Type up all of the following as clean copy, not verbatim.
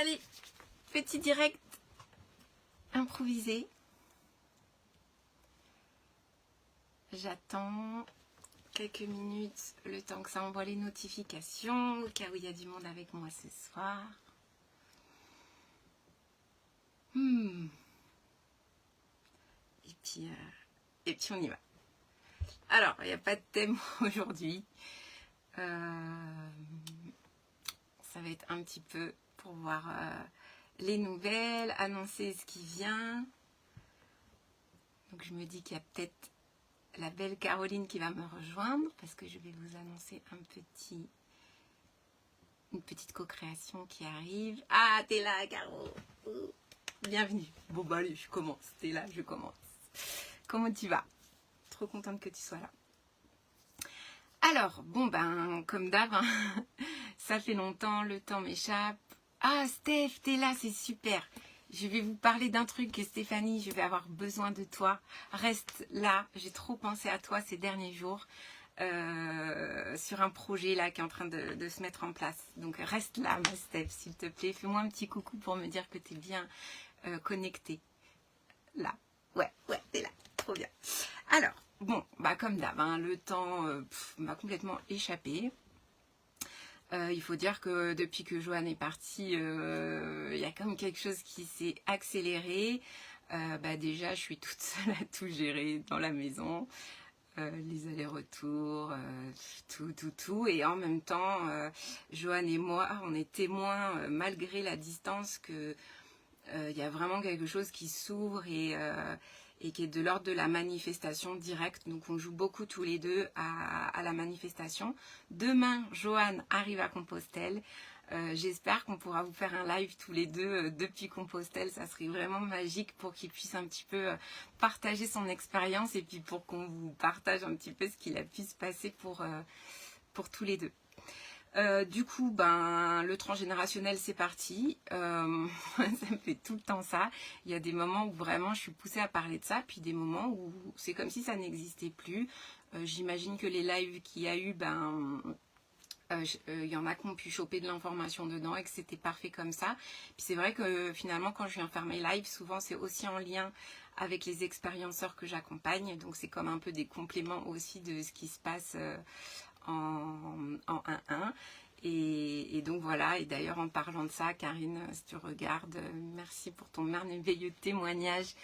Allez, petit direct improvisé. J'attends quelques minutes, le temps que ça envoie les notifications, au cas où il y a du monde avec moi ce soir. Et puis on y va. Alors, il n'y a pas de thème aujourd'hui. Ça va être un petit peu pour voir les nouvelles, annoncer ce qui vient. Donc je me dis qu'il y a peut-être la belle Caroline qui va me rejoindre parce que je vais vous annoncer une petite co-création qui arrive. Ah, t'es là, Caro. Bienvenue. Bon, bah allez, je commence. T'es là, je commence. Comment tu vas? Trop contente que tu sois là. Alors, bon, ben, comme d'hab, hein, ça fait longtemps, le temps m'échappe. Ah, Steph, t'es là, c'est super. Je vais vous parler d'un truc, Stéphanie, je vais avoir besoin de toi. Reste là, j'ai trop pensé à toi ces derniers jours sur un projet là qui est en train de se mettre en place. Donc reste là, ma Steph, s'il te plaît. Fais-moi un petit coucou pour me dire que tu es bien connectée. Là, ouais, t'es là, trop bien. Alors, bon, bah comme d'hab, hein, le temps m'a complètement échappé. Il faut dire que depuis que Joanne est partie, il y a comme quelque chose qui s'est accéléré. Déjà, je suis toute seule à tout gérer dans la maison, les allers-retours, tout. Et en même temps, Joanne et moi, on est témoins, malgré la distance, que il y a vraiment quelque chose qui s'ouvre et qui est de l'ordre de la manifestation directe. Donc on joue beaucoup tous les deux à la manifestation. Demain, Joanne arrive à Compostelle. J'espère qu'on pourra vous faire un live tous les deux depuis Compostelle. Ça serait vraiment magique pour qu'il puisse un petit peu partager son expérience et puis pour qu'on vous partage un petit peu ce qu'il a pu se passer pour tous les deux. Du coup, le transgénérationnel, c'est parti. Ça me fait tout le temps ça. Il y a des moments où vraiment je suis poussée à parler de ça, puis des moments où c'est comme si ça n'existait plus. J'imagine que les lives qu'il y a eu, il y en a qui ont pu choper de l'information dedans et que c'était parfait comme ça. Puis c'est vrai que finalement, quand je viens faire mes lives, souvent c'est aussi en lien avec les expérienceurs que j'accompagne. Donc c'est comme un peu des compléments aussi de ce qui se passe en 1-1. Et donc voilà, et d'ailleurs en parlant de ça, Karine, si tu regardes, merci pour ton merveilleux témoignage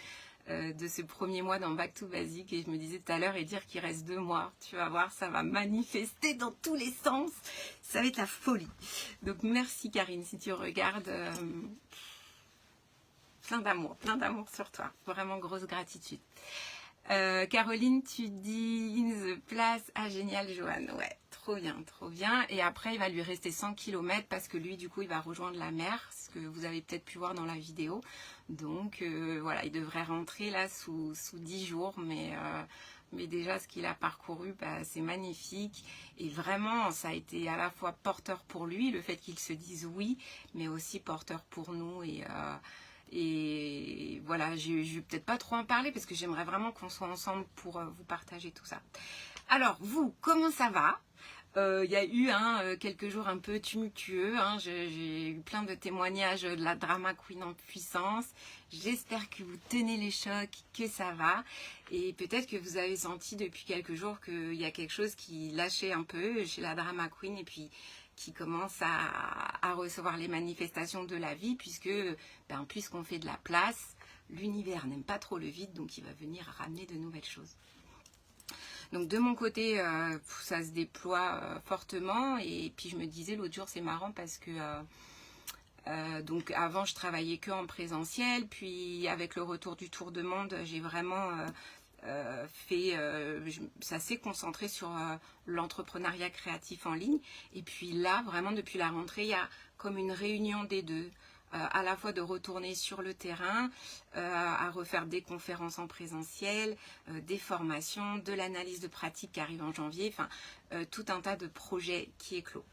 de ce premier mois dans Back to Basic. Et je me disais tout à l'heure, et dire qu'il reste 2 mois, tu vas voir, ça va manifester dans tous les sens, ça va être la folie. Donc merci Karine, si tu regardes, plein d'amour sur toi, vraiment grosse gratitude. Caroline, tu dis in the place. Ah génial, Joanne, ouais, trop bien. Et après il va lui rester 100 km parce que lui du coup il va rejoindre la mer, ce que vous avez peut-être pu voir dans la vidéo. Donc voilà, il devrait rentrer là sous 10 jours, mais déjà ce qu'il a parcouru, c'est magnifique. Et vraiment ça a été à la fois porteur pour lui, le fait qu'il se dise oui, mais aussi porteur pour nous. Et voilà, je vais peut-être pas trop en parler parce que j'aimerais vraiment qu'on soit ensemble pour vous partager tout ça. Alors, vous, comment ça va? Il y a eu quelques jours un peu tumultueux. J'ai eu plein de témoignages de la drama queen en puissance. J'espère que vous tenez les chocs, que ça va. Et peut-être que vous avez senti depuis quelques jours qu'il y a quelque chose qui lâchait un peu chez la drama queen et puis qui commence à recevoir les manifestations de la vie, puisqu'on fait de la place, l'univers n'aime pas trop le vide, donc il va venir ramener de nouvelles choses. Donc de mon côté, ça se déploie fortement, et puis je me disais l'autre jour, c'est marrant parce que donc avant je travaillais que en présentiel, puis avec le retour du tour de monde, j'ai vraiment ça s'est concentré sur l'entrepreneuriat créatif en ligne. Et puis là, vraiment depuis la rentrée, il y a comme une réunion des deux, à la fois de retourner sur le terrain, à refaire des conférences en présentiel, des formations, de l'analyse de pratique qui arrive en janvier, enfin tout un tas de projets qui éclosent.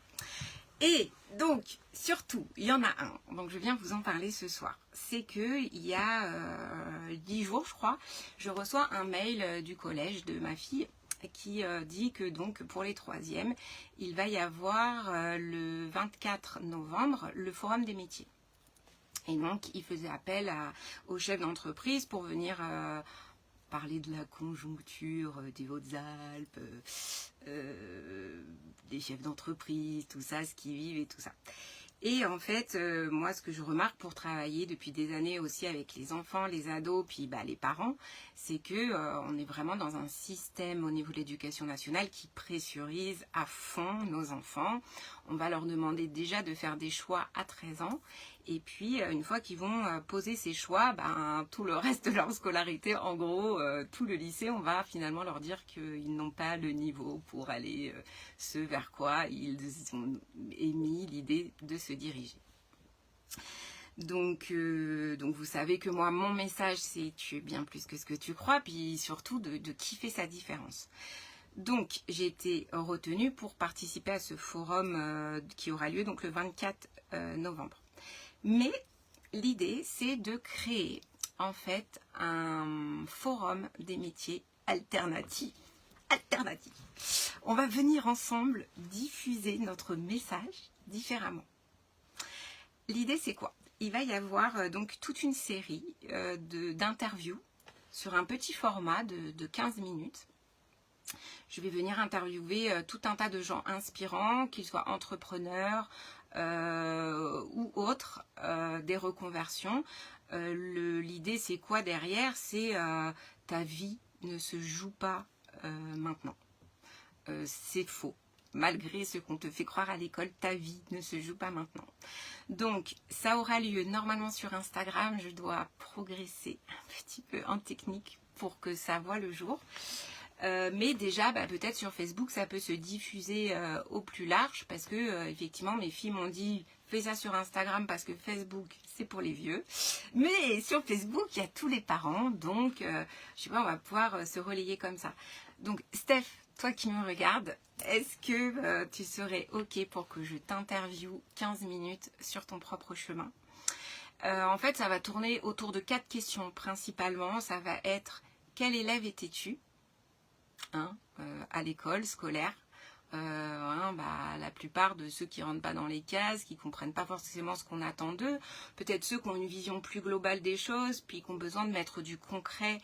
Et donc, surtout, il y en a un, donc je viens vous en parler ce soir. C'est qu'il y a 10 jours, je crois, je reçois un mail du collège de ma fille qui dit que donc pour les 3e, il va y avoir le 24 novembre le forum des métiers. Et donc, il faisait appel aux chefs d'entreprise pour venir parler de la conjoncture des Hautes-Alpes, des chefs d'entreprise, tout ça, ce qu'ils vivent et tout ça. Et en fait, moi, ce que je remarque pour travailler depuis des années aussi avec les enfants, les ados, puis les parents, c'est que on est vraiment dans un système au niveau de l'éducation nationale qui pressurise à fond nos enfants. On va leur demander déjà de faire des choix à 13 ans. Et puis, une fois qu'ils vont poser ces choix, tout le reste de leur scolarité, en gros, tout le lycée, on va finalement leur dire qu'ils n'ont pas le niveau pour aller ce vers quoi ils ont émis l'idée de se diriger. Donc vous savez que moi, mon message, c'est tu es bien plus que ce que tu crois, puis surtout de kiffer sa différence. Donc, j'ai été retenue pour participer à ce forum qui aura lieu donc le 24 novembre. Mais l'idée, c'est de créer en fait un forum des métiers alternatifs. On va venir ensemble diffuser notre message différemment. L'idée, c'est quoi? Il va y avoir donc toute une série d'interviews sur un petit format de 15 minutes. Je vais venir interviewer tout un tas de gens inspirants, qu'ils soient entrepreneurs ou autres, des reconversions. L'idée, c'est quoi derrière? C'est ta vie ne se joue pas maintenant. C'est faux. Malgré ce qu'on te fait croire à l'école, ta vie ne se joue pas maintenant. Donc, ça aura lieu normalement sur Instagram. Je dois progresser un petit peu en technique pour que ça voie le jour. Mais déjà, peut-être sur Facebook, ça peut se diffuser au plus large parce que, effectivement, mes filles m'ont dit « Fais ça sur Instagram parce que Facebook, c'est pour les vieux. » Mais sur Facebook, il y a tous les parents. Donc, je sais pas, on va pouvoir se relayer comme ça. Donc, Steph, toi qui me regardes, est-ce que tu serais OK pour que je t'interviewe 15 minutes sur ton propre chemin? En fait, ça va tourner autour de 4 questions principalement. Ça va être « Quel élève étais-tu » à l'école scolaire? La plupart de ceux qui rentrent pas dans les cases, qui comprennent pas forcément ce qu'on attend d'eux, peut-être ceux qui ont une vision plus globale des choses, puis qui ont besoin de mettre du concret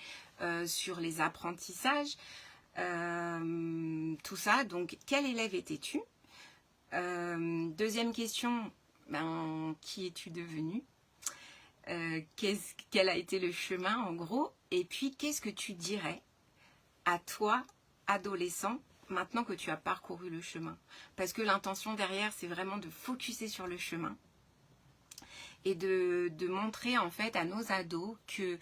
sur les apprentissages, tout ça. Donc, quel élève étais-tu? Deuxième question, qui es-tu devenu? Quel a été le chemin en gros? Et puis, qu'est-ce que tu dirais à toi, adolescent, maintenant que tu as parcouru le chemin? Parce que l'intention derrière, c'est vraiment de focuser sur le chemin et de montrer en fait à nos ados que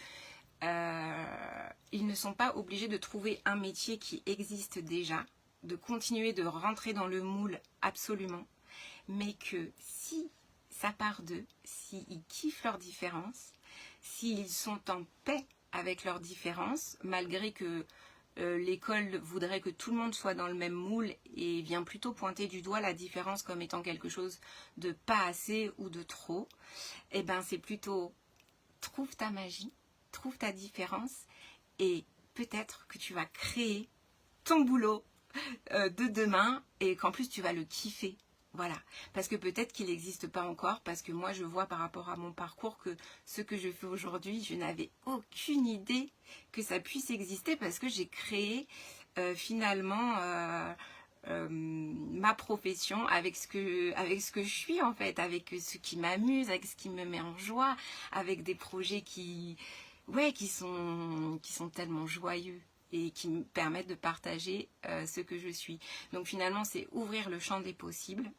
ils ne sont pas obligés de trouver un métier qui existe déjà, de continuer de rentrer dans le moule absolument, mais que si ça part d'eux, s'ils kiffent leur différence, s'ils sont en paix avec leur différence, malgré que l'école voudrait que tout le monde soit dans le même moule et vient plutôt pointer du doigt la différence comme étant quelque chose de pas assez ou de trop, et c'est plutôt trouve ta magie, trouve ta différence et peut-être que tu vas créer ton boulot de demain et qu'en plus tu vas le kiffer. Voilà, parce que peut-être qu'il n'existe pas encore, parce que moi je vois par rapport à mon parcours que ce que je fais aujourd'hui, je n'avais aucune idée que ça puisse exister parce que j'ai créé finalement ma profession avec ce que je suis en fait, avec ce qui m'amuse, avec ce qui me met en joie, avec des projets qui sont tellement joyeux et qui me permettent de partager ce que je suis. Donc finalement, c'est ouvrir le champ des possibles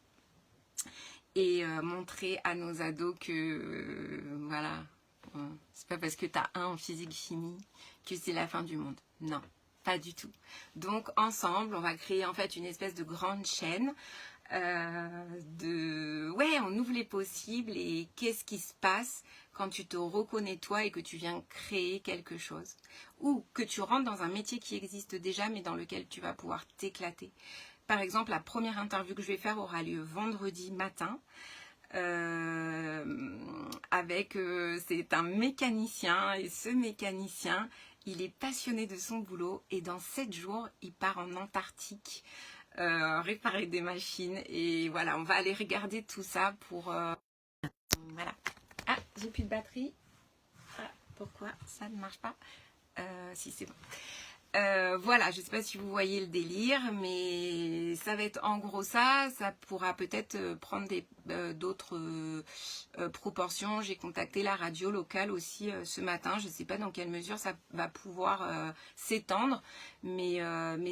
et montrer à nos ados que voilà, c'est pas parce que tu as 1 en physique-chimie que c'est la fin du monde. Non, pas du tout. Donc ensemble, on va créer en fait une espèce de grande chaîne on ouvre les possibles et qu'est-ce qui se passe quand tu te reconnais toi et que tu viens créer quelque chose ou que tu rentres dans un métier qui existe déjà mais dans lequel tu vas pouvoir t'éclater. Par exemple, la première interview que je vais faire aura lieu vendredi matin c'est un mécanicien et ce mécanicien, il est passionné de son boulot et dans 7 jours, il part en Antarctique réparer des machines et voilà, on va aller regarder tout ça pour voilà. Ah, j'ai plus de batterie. Ah, pourquoi ça ne marche pas? Si, c'est bon. Voilà, je ne sais pas si vous voyez le délire, mais ça va être en gros ça. Ça pourra peut-être prendre d'autres proportions. J'ai contacté la radio locale aussi ce matin. Je ne sais pas dans quelle mesure ça va pouvoir s'étendre. Mais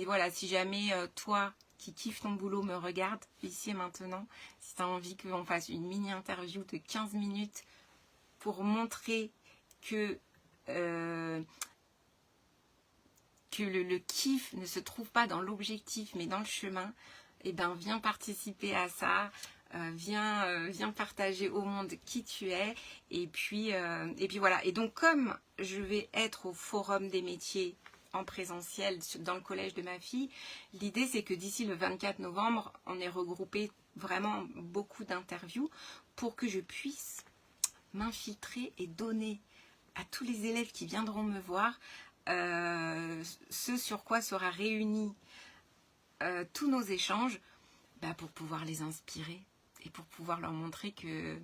voilà, si jamais toi qui kiffes ton boulot me regarde ici et maintenant, si tu as envie qu'on fasse une mini-interview de 15 minutes pour montrer que le kiff ne se trouve pas dans l'objectif mais dans le chemin, et ben viens participer à ça, viens partager au monde qui tu es, et puis voilà. Et donc comme je vais être au Forum des métiers en présentiel dans le collège de ma fille, l'idée c'est que d'ici le 24 novembre, on ait regroupé vraiment beaucoup d'interviews pour que je puisse m'infiltrer et donner à tous les élèves qui viendront me voir ce sur quoi sera réunis tous nos échanges, pour pouvoir les inspirer et pour pouvoir leur montrer que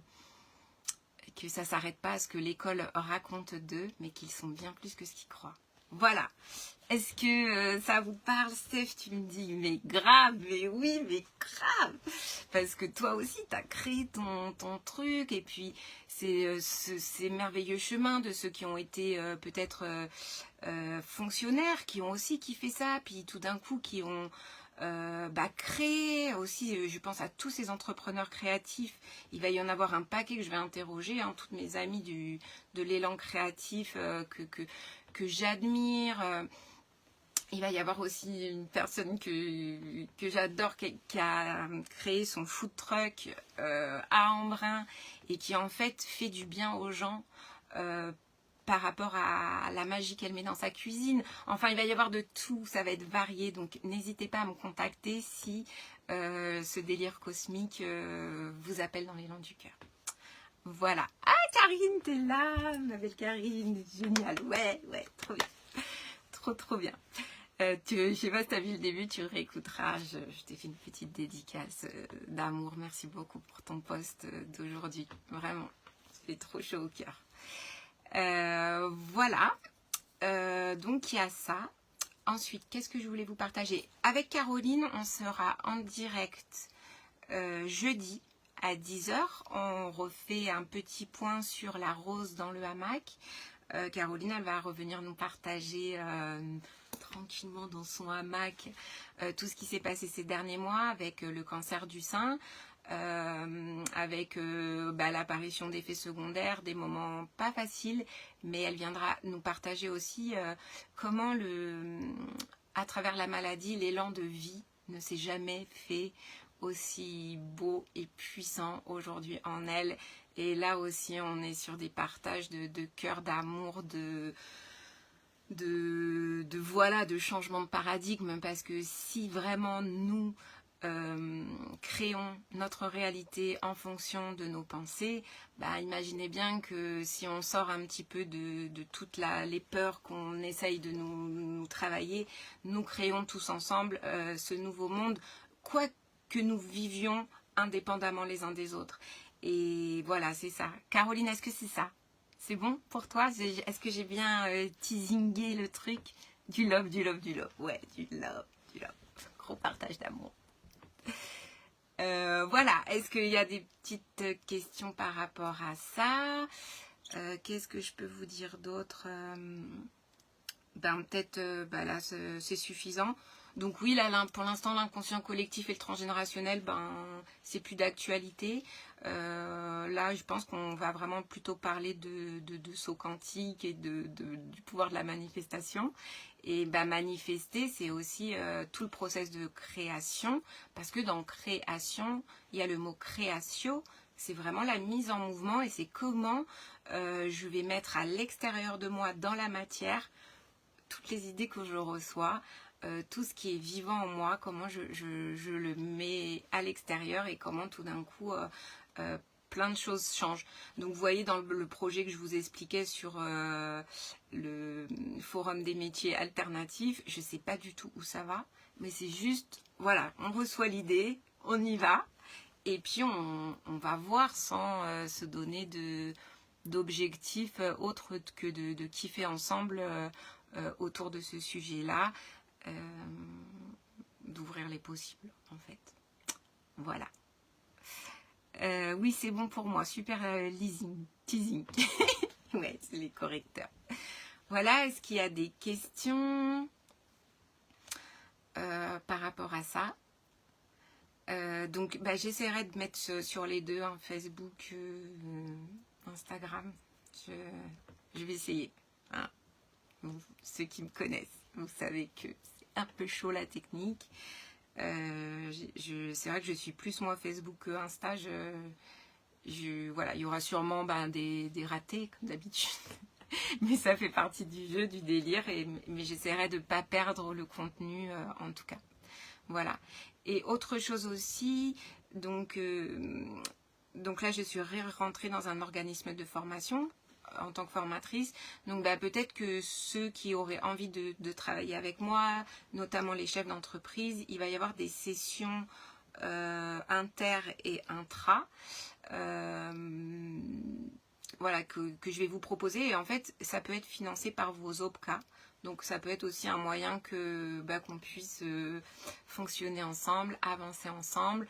ça ne s'arrête pas à ce que l'école raconte d'eux, mais qu'ils sont bien plus que ce qu'ils croient. Voilà. Est-ce que ça vous parle, Steph? Tu me dis, mais grave, mais oui, mais grave. Parce que toi aussi, tu as créé ton truc. Et puis, c'est ces merveilleux chemins de ceux qui ont été peut-être fonctionnaires, qui ont aussi kiffé ça. Puis tout d'un coup, qui ont créé aussi, je pense à tous ces entrepreneurs créatifs. Il va y en avoir un paquet que je vais interroger. Toutes mes amies de l'élan créatif que j'admire. Il va y avoir aussi une personne que j'adore qui a créé son food truck à Embrun et qui en fait du bien aux gens par rapport à la magie qu'elle met dans sa cuisine. Enfin, il va y avoir de tout, ça va être varié. Donc, n'hésitez pas à me contacter si ce délire cosmique vous appelle dans l'élan du cœur. Voilà. Ah, Karine, t'es là, ma belle Karine. Génial. Ouais, trop bien. Trop bien. Je sais pas si tu as vu le début, tu réécouteras. Je t'ai fait une petite dédicace d'amour. Merci beaucoup pour ton post d'aujourd'hui. Vraiment, c'est trop chaud au cœur. Voilà. Donc, il y a ça. Ensuite, qu'est-ce que je voulais vous partager? Avec Caroline, on sera en direct jeudi à 10h. On refait un petit point sur la rose dans le hamac. Caroline, elle va revenir nous partager tranquillement dans son hamac tout ce qui s'est passé ces derniers mois avec le cancer du sein, avec l'apparition d'effets secondaires, des moments pas faciles, mais elle viendra nous partager aussi comment à travers la maladie, l'élan de vie ne s'est jamais fait aussi beau et puissant aujourd'hui en elle. Et là aussi, on est sur des partages de cœur, d'amour, de changement de paradigme, parce que si vraiment nous créons notre réalité en fonction de nos pensées, imaginez bien que si on sort un petit peu de toutes les peurs qu'on essaye de nous travailler, nous créons tous ensemble ce nouveau monde, quoi que nous vivions indépendamment les uns des autres. Et voilà, c'est ça. Caroline, est-ce que c'est ça? C'est bon pour toi? Est-ce que j'ai bien teasingé le truc? Du love. Ouais, du love. Gros partage d'amour. Voilà, est-ce qu'il y a des petites questions par rapport à ça? Qu'est-ce que je peux vous dire d'autre? Peut-être là c'est suffisant. Donc oui, là pour l'instant l'inconscient collectif et le transgénérationnel, c'est plus d'actualité. Là je pense qu'on va vraiment plutôt parler de saut quantique et du pouvoir de la manifestation. Et manifester, c'est aussi tout le process de création, parce que dans création, il y a le mot créatio, c'est vraiment la mise en mouvement, et c'est comment je vais mettre à l'extérieur de moi, dans la matière, toutes les idées que je reçois, tout ce qui est vivant en moi, comment je le mets à l'extérieur, et comment tout d'un coup plein de choses changent. Donc vous voyez dans le projet que je vous expliquais sur le forum des métiers alternatifs, je ne sais pas du tout où ça va, mais c'est juste, voilà, on reçoit l'idée, on y va, et puis on va voir sans se donner d'objectif autre que de kiffer ensemble autour de ce sujet-là, d'ouvrir les possibles en fait. Voilà. Oui, c'est bon pour moi. Super teasing. Ouais, c'est les correcteurs. Voilà, est-ce qu'il y a des questions par rapport à ça? Donc, j'essaierai de mettre sur les deux, hein, Facebook, Instagram. Je vais essayer. Hein. Ceux qui me connaissent, vous savez que c'est un peu chaud la technique. C'est vrai que je suis plus moi Facebook que Insta. Voilà, il y aura sûrement des ratés comme d'habitude. Mais ça fait partie du jeu, du délire. Mais j'essaierai de ne pas perdre le contenu en tout cas. Voilà. Et autre chose aussi, donc là je suis rentrée dans un organisme de formation en tant que formatrice. Donc peut-être que ceux qui auraient envie de travailler avec moi, notamment les chefs d'entreprise, il va y avoir des sessions inter et intra. Voilà, que je vais vous proposer. Et en fait, ça peut être financé par vos OPCA. Donc ça peut être aussi un moyen qu'on puisse fonctionner ensemble, avancer ensemble.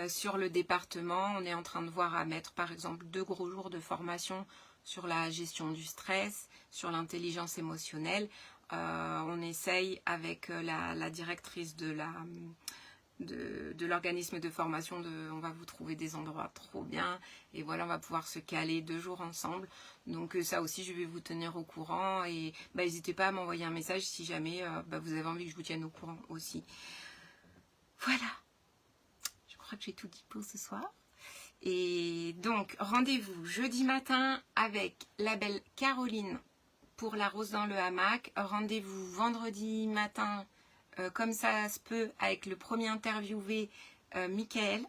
Sur le département, on est en train de voir à mettre par exemple 2 gros jours de formation sur la gestion du stress, sur l'intelligence émotionnelle. On essaye avec la directrice de l'organisme de formation, on va vous trouver des endroits trop bien et voilà, on va pouvoir se caler 2 jours ensemble. Donc ça aussi je vais vous tenir au courant et n'hésitez pas à m'envoyer un message si jamais vous avez envie que je vous tienne au courant aussi. Voilà, je crois que j'ai tout dit pour ce soir. Et donc rendez-vous jeudi matin avec la belle Caroline pour la rose dans le hamac. Rendez-vous vendredi matin comme ça se peut avec le premier interviewé, Michael,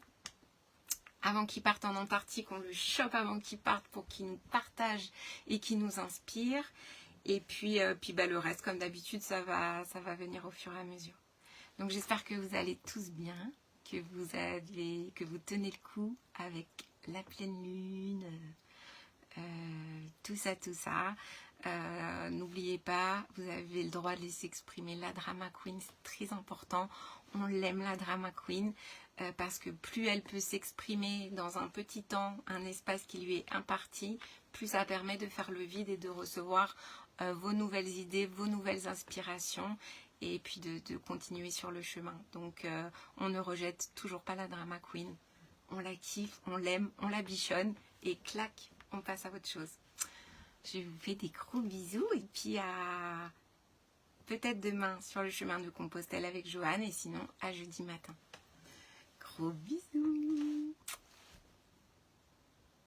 avant qu'il parte en Antarctique. On le chope avant qu'il parte pour qu'il nous partage et qu'il nous inspire. Et puis le reste, comme d'habitude, ça va venir au fur et à mesure. Donc j'espère que vous allez tous bien, que vous tenez le coup avec la pleine lune, tout ça. N'oubliez pas, vous avez le droit de laisser exprimer la drama queen, c'est très important. On l'aime la drama queen parce que plus elle peut s'exprimer dans un petit temps, un espace qui lui est imparti, plus ça permet de faire le vide et de recevoir vos nouvelles idées, vos nouvelles inspirations et puis de continuer sur le chemin. Donc on ne rejette toujours pas la drama queen, on la kiffe, on l'aime, on la bichonne et clac, on passe à autre chose. Je vous fais des gros bisous et puis à peut-être demain sur le chemin de Compostelle avec Joanne et sinon à jeudi matin. Gros bisous.